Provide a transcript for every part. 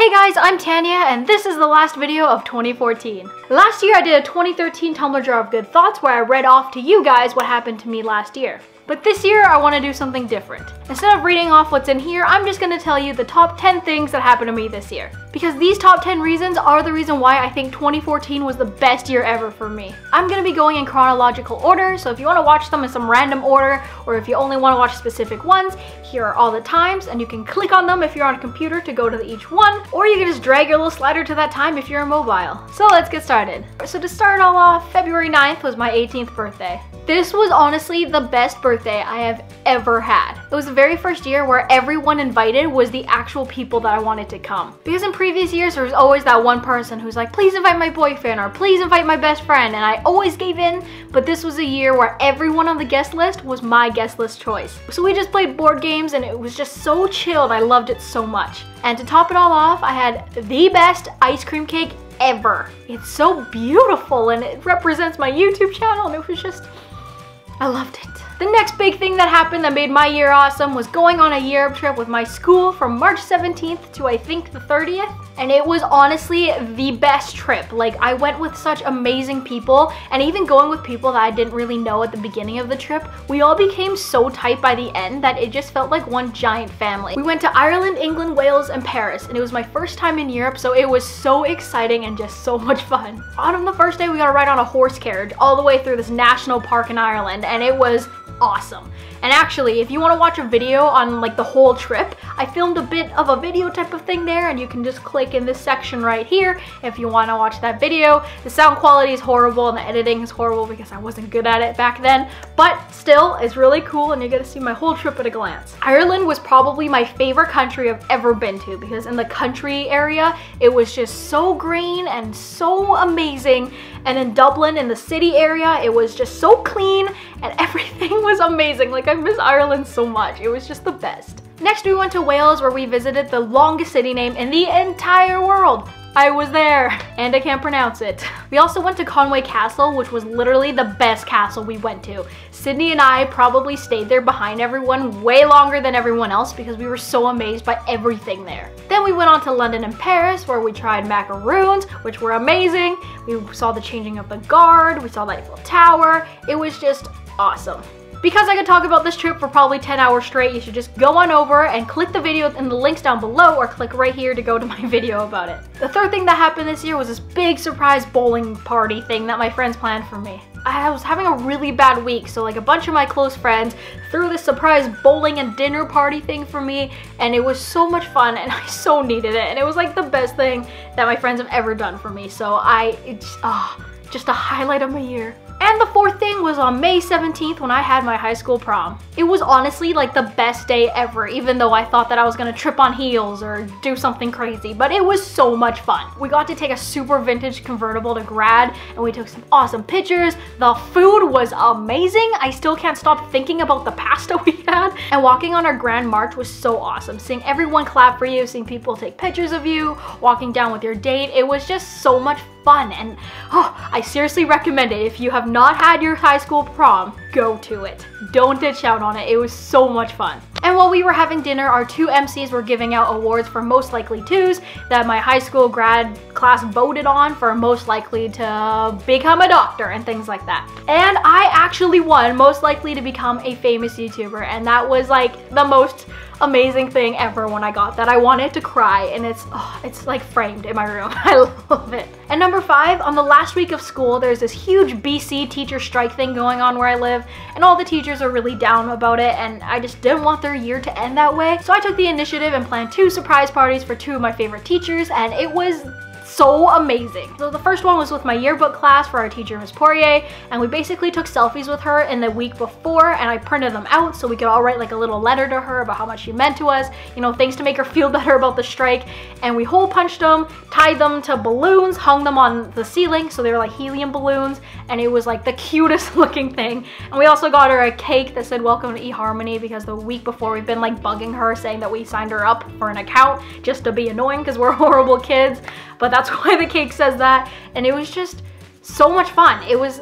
Hey guys, I'm Tanya, and this is the last video of 2014. Last year I did a 2013 Tumblr Jar of Good Thoughts where I read off to you guys what happened to me last year. But this year I want to do something different. Instead of reading off what's in here, I'm just going to tell you the top 10 things that happened to me this year. Because these top 10 reasons are the reason why I think 2014 was the best year ever for me. I'm going to be going in chronological order, so if you want to watch them in some random order, or if you only want to watch specific ones, here are all the times, and you can click on them if you're on a computer to go to each one, or you can just drag your little slider to that time if you're mobile. So let's get started. So to start all off, February 9th was my 18th birthday. This was honestly the best birthday I have ever had. It was the very first year where everyone invited was the actual people that I wanted to come. Because in previous years, there was always that one person who's like, please invite my boyfriend or please invite my best friend, and I always gave in, but this was a year where everyone on the guest list was my guest list choice. So we just played board games and it was just so chilled. I loved it so much. And to top it all off, I had the best ice cream cake ever. It's so beautiful and it represents my YouTube channel, and it was just, I loved it. The next big thing that happened that made my year awesome was going on a Yearbook trip with my school from March 17th to I think the 30th. And it was honestly the best trip. Like, I went with such amazing people, and even going with people that I didn't really know at the beginning of the trip, we all became so tight by the end that it just felt like one giant family. We went to Ireland, England, Wales, and Paris, and it was my first time in Europe, so it was so exciting and just so much fun. On the first day, we got to ride on a horse carriage all the way through this national park in Ireland, and it was awesome. And actually, if you want to watch a video on like the whole trip, I filmed a bit of a video type of thing there, and you can just click in this section right here if you want to watch that video. The sound quality is horrible and the editing is horrible because I wasn't good at it back then, but still, it's really cool and you get to see my whole trip at a glance. Ireland was probably my favorite country I've ever been to because in the country area, it was just so green and so amazing. And in Dublin, in the city area, it was just so clean and everything was amazing. Like, I miss Ireland so much. It was just the best. Next, we went to Wales where we visited the longest city name in the entire world. I was there, and I can't pronounce it. We also went to Conway Castle, which was literally the best castle we went to. Sydney and I probably stayed there behind everyone way longer than everyone else because we were so amazed by everything there. Then we went on to London and Paris where we tried macaroons, which were amazing. We saw the changing of the guard, we saw the Eiffel Tower. It was just awesome. Because I could talk about this trip for probably 10 hours straight, you should just go on over and click the video in the links down below or click right here to go to my video about it. The third thing that happened this year was this big surprise bowling party thing that my friends planned for me. I was having a really bad week, so like a bunch of my close friends threw this surprise bowling and dinner party thing for me, and it was so much fun and I so needed it, and it was like the best thing that my friends have ever done for me, so just a highlight of my year. And the fourth thing was on May 17th when I had my high school prom. It was honestly like the best day ever, even though I thought that I was gonna trip on heels or do something crazy, but it was so much fun. We got to take a super vintage convertible to grad and we took some awesome pictures. The food was amazing. I still can't stop thinking about the pasta we had. And walking on our grand march was so awesome. Seeing everyone clap for you, seeing people take pictures of you, walking down with your date, it was just so much fun. And I seriously recommend it. If you have not had your high school prom, go to it. Don't ditch out on it. It was so much fun. And while we were having dinner, our two MCs were giving out awards for most likely twos that my high school grad class voted on for most likely to become a doctor and things like that. And I actually won most likely to become a famous YouTuber, and that was like the most amazing thing ever when I got that. I wanted to cry, and it's like framed in my room. I love it. And number 5, on the last week of school, there's this huge BC teacher strike thing going on where I live, and all the teachers are really down about it, and I just didn't want their year to end that way. So I took the initiative and planned 2 surprise parties for 2 of my favorite teachers, and it was so amazing. So the first one was with my yearbook class for our teacher, Miss Poirier, and we basically took selfies with her in the week before, and I printed them out so we could all write like a little letter to her about how much she meant to us, you know, things to make her feel better about the strike. And we hole punched them, tied them to balloons, hung them on the ceiling, so they were like helium balloons, and it was like the cutest looking thing. And we also got her a cake that said welcome to eHarmony because the week before we've been like bugging her saying that we signed her up for an account just to be annoying because we're horrible kids. But that's why the cake says that, and it was just so much fun. It was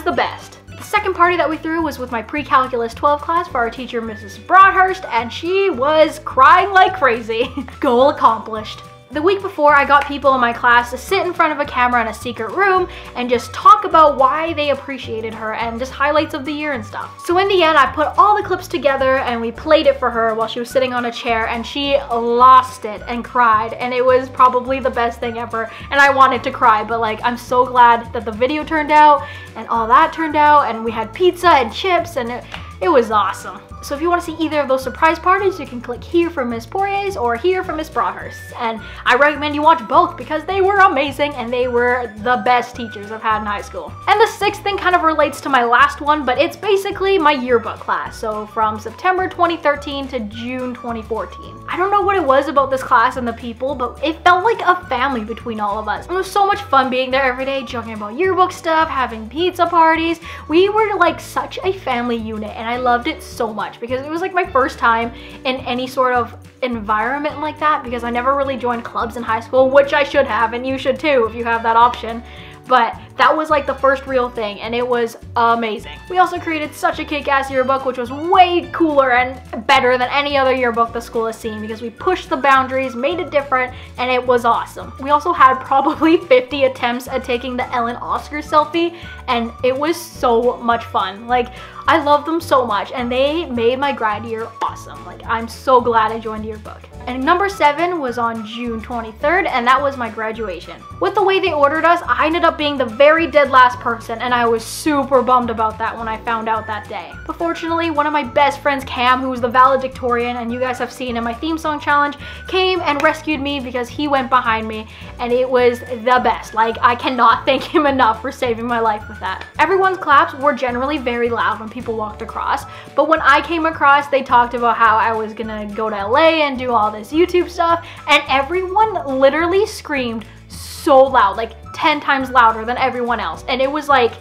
the best. The second party that we threw was with my pre-calculus 12 class for our teacher, Mrs. Broadhurst, and she was crying like crazy. Goal accomplished. The week before, I got people in my class to sit in front of a camera in a secret room and just talk about why they appreciated her and just highlights of the year and stuff. So in the end, I put all the clips together and we played it for her while she was sitting on a chair, and she lost it and cried, and it was probably the best thing ever. And I wanted to cry, but like, I'm so glad that the video turned out and all that turned out, and we had pizza and chips, and it was awesome. So if you want to see either of those surprise parties, you can click here for Miss Poirier's or here for Miss Broadhurst's. And I recommend you watch both because they were amazing and they were the best teachers I've had in high school. And the sixth thing kind of relates to my last one, but it's basically my yearbook class. So from September 2013 to June 2014. I don't know what it was about this class and the people, but it felt like a family between all of us. It was so much fun being there every day, joking about yearbook stuff, having pizza parties. We were like such a family unit, and I loved it so much because it was like my first time in any sort of environment like that, because I never really joined clubs in high school, which I should have, and you should too if you have that option. But that was like the first real thing, and it was amazing. We also created such a kick-ass yearbook, which was way cooler and better than any other yearbook the school has seen, because we pushed the boundaries, made it different, and it was awesome. We also had probably 50 attempts at taking the Ellen Oscar selfie, and it was so much fun. Like, I love them so much, and they made my grad year awesome. Like, I'm so glad I joined yearbook. And number 7 was on June 23rd, and that was my graduation. With the way they ordered us, I ended up being the very dead last person, and I was super bummed about that when I found out that day. But fortunately, one of my best friends, Cam, who was the valedictorian, and you guys have seen in my theme song challenge, came and rescued me because he went behind me, and it was the best. Like, I cannot thank him enough for saving my life with that. Everyone's claps were generally very loud when people walked across, but when I came across, they talked about how I was gonna go to LA and do all this YouTube stuff, and everyone literally screamed so loud, like 10 times louder than everyone else. And it was like,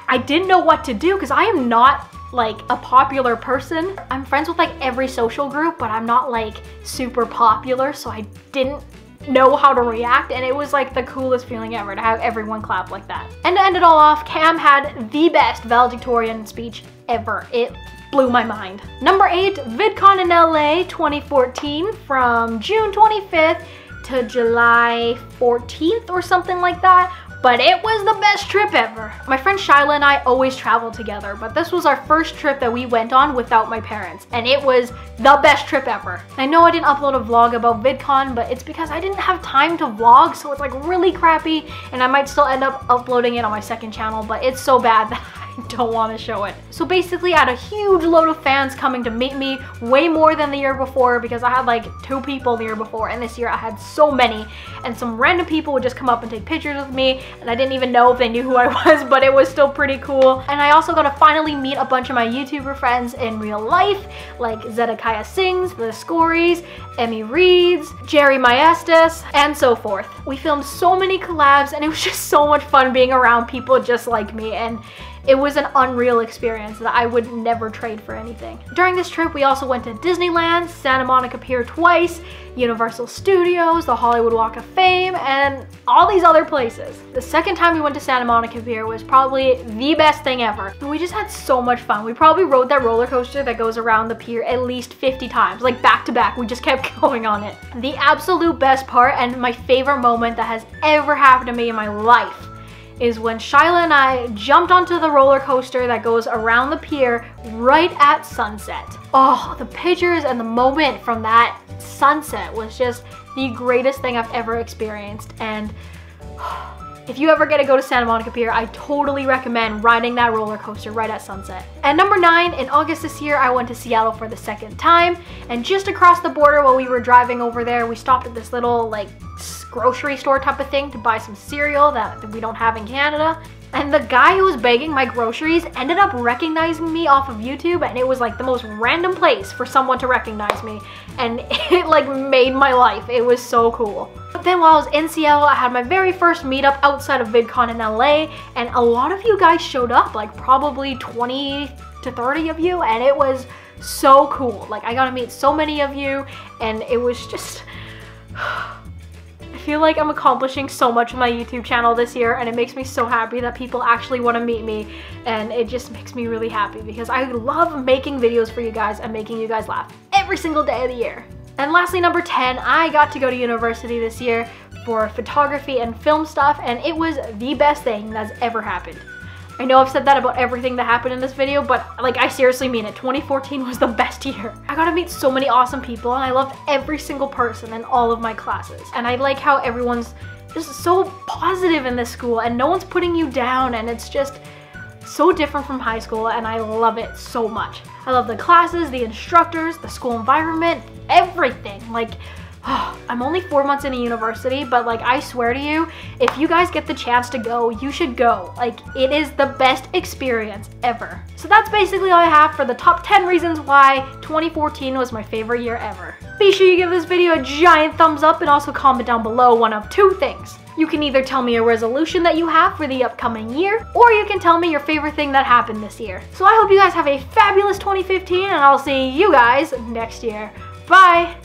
I didn't know what to do because I am not like a popular person. I'm friends with like every social group, but I'm not like super popular, so I didn't know how to react, and it was like the coolest feeling ever to have everyone clap like that. And to end it all off, Cam had the best valedictorian speech ever. It blew my mind. Number 8, VidCon in LA 2014 from June 25th to July 14th or something like that. But it was the best trip ever. My friend Shyla and I always travel together, but this was our first trip that we went on without my parents, and it was the best trip ever. I know I didn't upload a vlog about VidCon, but it's because I didn't have time to vlog, so it's like really crappy, and I might still end up uploading it on my second channel, but it's so bad that I don't want to show it. So basically, I had a huge load of fans coming to meet me, way more than the year before, because I had like 2 people the year before, and this year I had so many, and some random people would just come up and take pictures with me, and I didn't even know if they knew who I was, but it was still pretty cool. And I also got to finally meet a bunch of my YouTuber friends in real life, like Zedekiah Sings, The Scories, Emmy Reads, Jerry Maestas, and so forth. We filmed so many collabs, and it was just so much fun being around people just like me, and it was an unreal experience that I would never trade for anything. During this trip, we also went to Disneyland, Santa Monica Pier twice, Universal Studios, the Hollywood Walk of Fame, and all these other places. The second time we went to Santa Monica Pier was probably the best thing ever. And we just had so much fun. We probably rode that roller coaster that goes around the pier at least 50 times, like back to back. We just kept going on it. The absolute best part and my favorite moment that has ever happened to me in my life is when Shyla and I jumped onto the roller coaster that goes around the pier right at sunset. Oh, the pictures and the moment from that sunset was just the greatest thing I've ever experienced. And if you ever get to go to Santa Monica Pier, I totally recommend riding that roller coaster right at sunset. And number 9, in August this year, I went to Seattle for the second time. And just across the border while we were driving over there, we stopped at this little like grocery store type of thing to buy some cereal that we don't have in Canada. And the guy who was bagging my groceries ended up recognizing me off of YouTube, and it was like the most random place for someone to recognize me, and it like made my life. It was so cool. But then while I was in Seattle, I had my very first meetup outside of VidCon in LA, and a lot of you guys showed up, like probably 20 to 30 of you, and it was so cool. Like, I got to meet so many of you, and it was just I feel like I'm accomplishing so much with my YouTube channel this year, and it makes me so happy that people actually want to meet me, and it just makes me really happy because I love making videos for you guys and making you guys laugh every single day of the year. And lastly, number 10, I got to go to university this year for photography and film stuff, and it was the best thing that's ever happened. I know I've said that about everything that happened in this video, but like, I seriously mean it. 2014 was the best year. I got to meet so many awesome people, and I loved every single person in all of my classes. And I like how everyone's just so positive in this school, and no one's putting you down, and it's just so different from high school, and I love it so much. I love the classes, the instructors, the school environment, everything. Like, I'm only 4 months into university, but like, I swear to you, if you guys get the chance to go, you should go. Like, it is the best experience ever. So that's basically all I have for the top 10 reasons why 2014 was my favorite year ever. Be sure you give this video a giant thumbs up and also comment down below one of two things. You can either tell me a resolution that you have for the upcoming year, or you can tell me your favorite thing that happened this year. So I hope you guys have a fabulous 2015, and I'll see you guys next year. Bye!